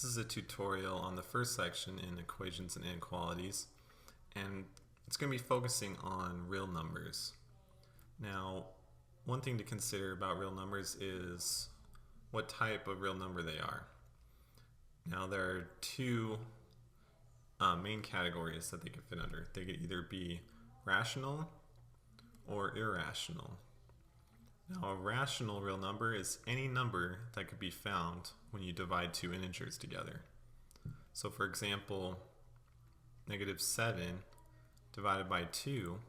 This is a tutorial on the first section in equations and inequalities, and it's going to be focusing on real numbers. Now, one thing to consider about real numbers is what type of real number they are. Now, there are two main categories that they could fit under. They could either be rational or irrational. Now, a rational real number is any number that could be found when you divide two integers together. So, for example, -7 divided by 2,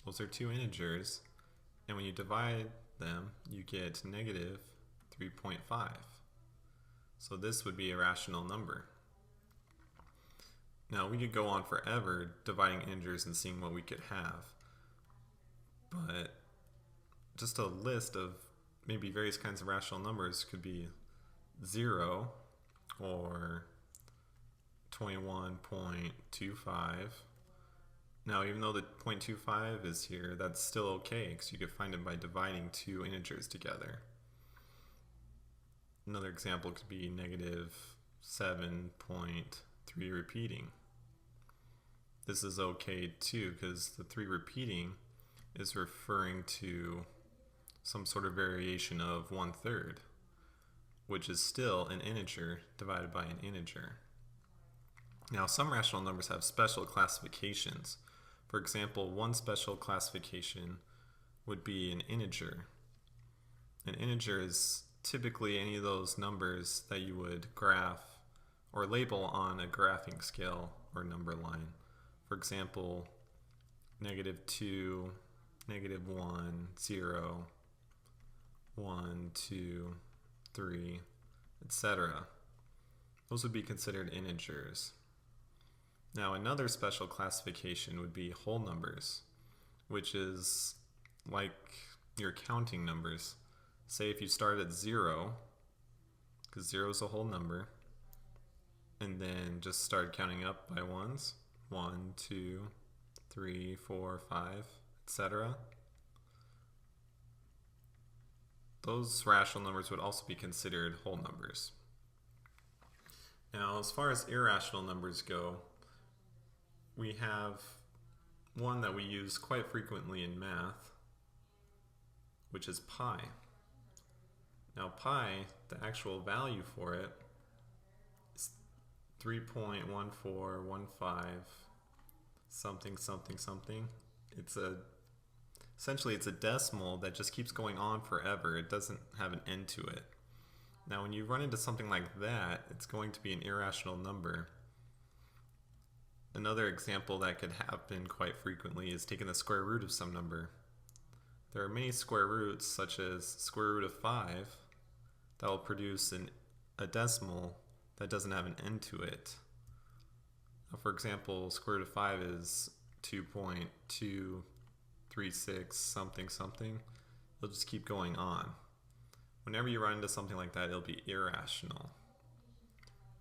those are two integers, and when you divide them, you get -3.5. So this would be a rational number. Now, we could go on forever dividing integers and seeing what we could have, but just a list of maybe various kinds of rational numbers could be 0 or 21.25. Now, even though the 0.25 is here, that's still okay because you could find it by dividing two integers together. Another example could be -7.3 repeating. This is okay too because the 3 repeating is referring to some sort of variation of 1/3, which is still an integer divided by an integer. Now, some rational numbers have special classifications. For example, one special classification would be an integer. An integer is typically any of those numbers that you would graph or label on a graphing scale or number line. For example, -2, -1, 0, 1, 2, 3, etc. Those would be considered integers. Now, another special classification would be whole numbers, which is like your counting numbers. Say if you start at 0, because 0 is a whole number, and then just start counting up by ones, 1, 2, 3, 4, 5, etc. Those rational numbers would also be considered whole numbers. Now, as far as irrational numbers go, we have one that we use quite frequently in math, which is pi. Now, pi, the actual value for it is 3.1415 something something something. Essentially it's a decimal that just keeps going on forever. It doesn't have an end to it. Now, when you run into something like that, it's going to be an irrational number. Another example that could happen quite frequently is taking the square root of some number. There are many square roots, such as square root of 5, that will produce a decimal that doesn't have an end to it. Now, for example, square root of 5 is 2.236 something something. It'll just keep going on. Whenever you run into something like that, it'll be irrational.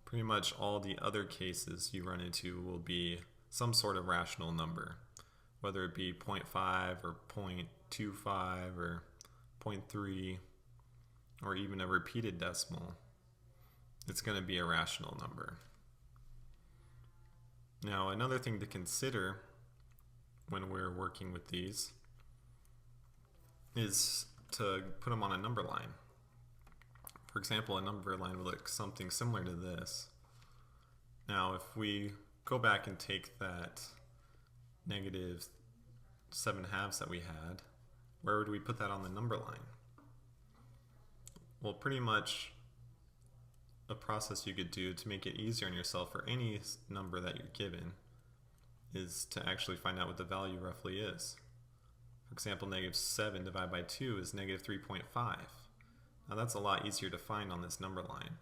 Pretty much all the other cases you run into will be some sort of rational number, whether it be 0.5 or 0.25 or 0.3 or even a repeated decimal. It's going to be a rational number. Now, another thing to consider when we're working with these is to put them on a number line. For example, a number line would look something similar to this. Now, if we go back and take that -7/2 that we had, where would we put that on the number line? Well, pretty much a process you could do to make it easier on yourself for any number that you're given is to actually find out what the value roughly is. For example, -7 divided by 2 is -3.5. Now, that's a lot easier to find on this number line.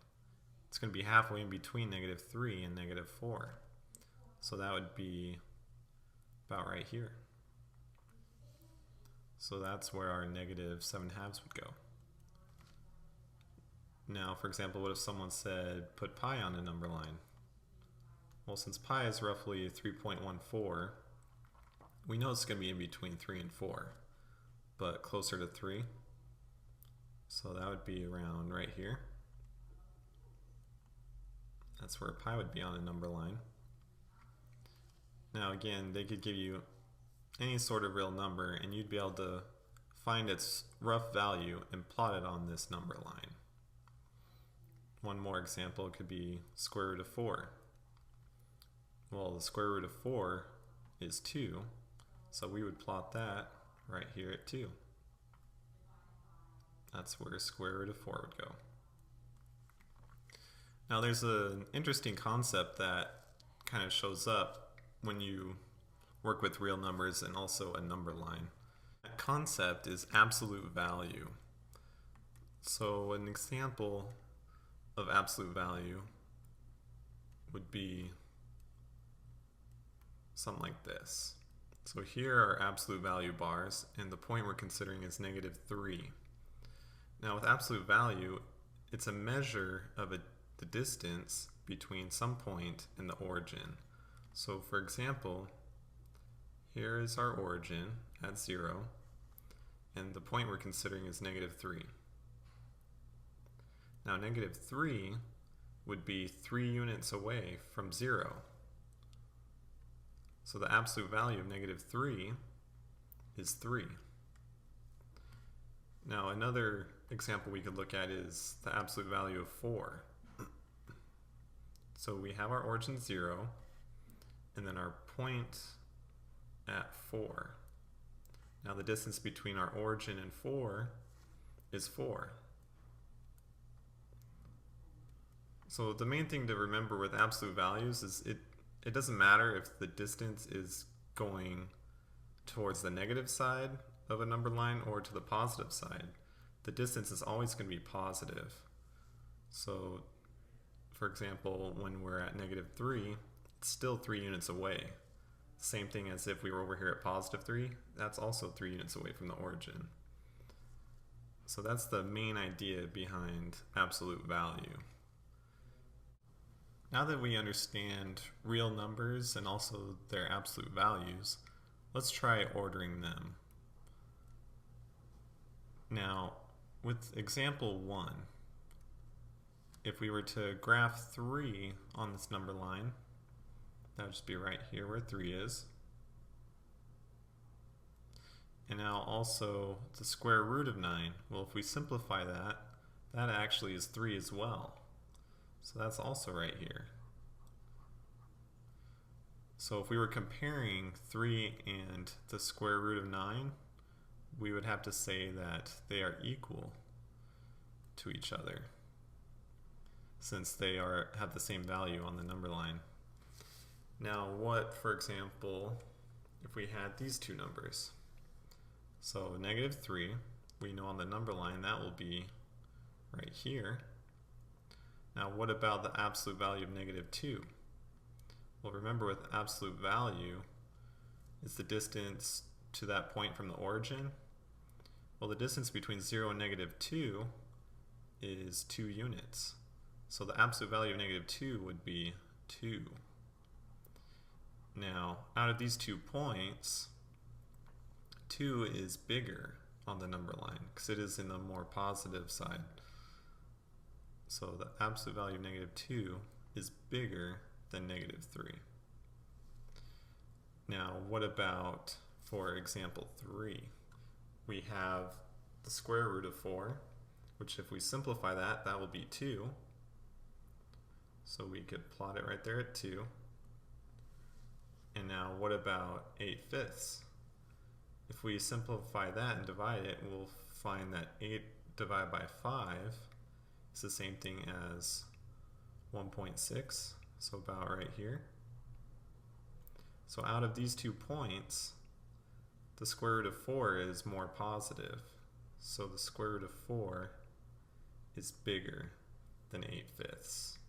It's going to be halfway in between -3 and -4. So that would be about right here. So that's where our -7/2 would go. Now, for example, what if someone said put pi on a number line? Well, since pi is roughly 3.14, we know it's going to be in between 3 and 4, but closer to 3. So that would be around right here. That's where pi would be on a number line. Now again, they could give you any sort of real number and you'd be able to find its rough value and plot it on this number line. One more example could be square root of 4. Well, the square root of 4 is 2, so we would plot that right here at 2. That's where square root of 4 would go. Now there's an interesting concept that kind of shows up when you work with real numbers and also a number line. That concept is absolute value. So an example of absolute value would be something like this. So here are absolute value bars, and the point we're considering is -3. Now with absolute value, it's a measure of the distance between some point and the origin. So for example, here is our origin at 0, and the point we're considering is -3. Now -3 would be 3 units away from 0. So the absolute value of -3 is 3. Now another example we could look at is the absolute value of 4. So we have our origin 0, and then our point at 4. Now the distance between our origin and 4 is 4. So the main thing to remember with absolute values is it doesn't matter if the distance is going towards the negative side of a number line or to the positive side. The distance is always going to be positive. So for example, when we're at -3, it's still 3 units away. Same thing as if we were over here at +3, that's also 3 units away from the origin. So that's the main idea behind absolute value. Now that we understand real numbers and also their absolute values, let's try ordering them. Now, with example 1, if we were to graph 3 on this number line, that would just be right here where 3 is. And now also the square root of 9. Well, if we simplify that, that actually is 3 as well. So that's also right here. So if we were comparing 3 and the square root of 9, we would have to say that they are equal to each other, since they have the same value on the number line. Now what, for example, if we had these two numbers? So -3, we know on the number line that will be right here. Now what about the absolute value of -2? Well, remember with absolute value, it's the distance to that point from the origin. Well, the distance between 0 and -2 is 2 units. So the absolute value of -2 would be 2. Now, out of these 2 points, 2 is bigger on the number line because it is in the more positive side. So the absolute value of -2 is bigger than -3. Now, what about, for example 3? We have the square root of 4, which if we simplify that, that will be 2. So we could plot it right there at 2. And now what about 8/5? If we simplify that and divide it, we'll find that 8 divided by 5 is the same thing as 1.6, so about right here. So out of these 2 points, the square root of 4 is more positive. So the square root of 4 is bigger than 8/5.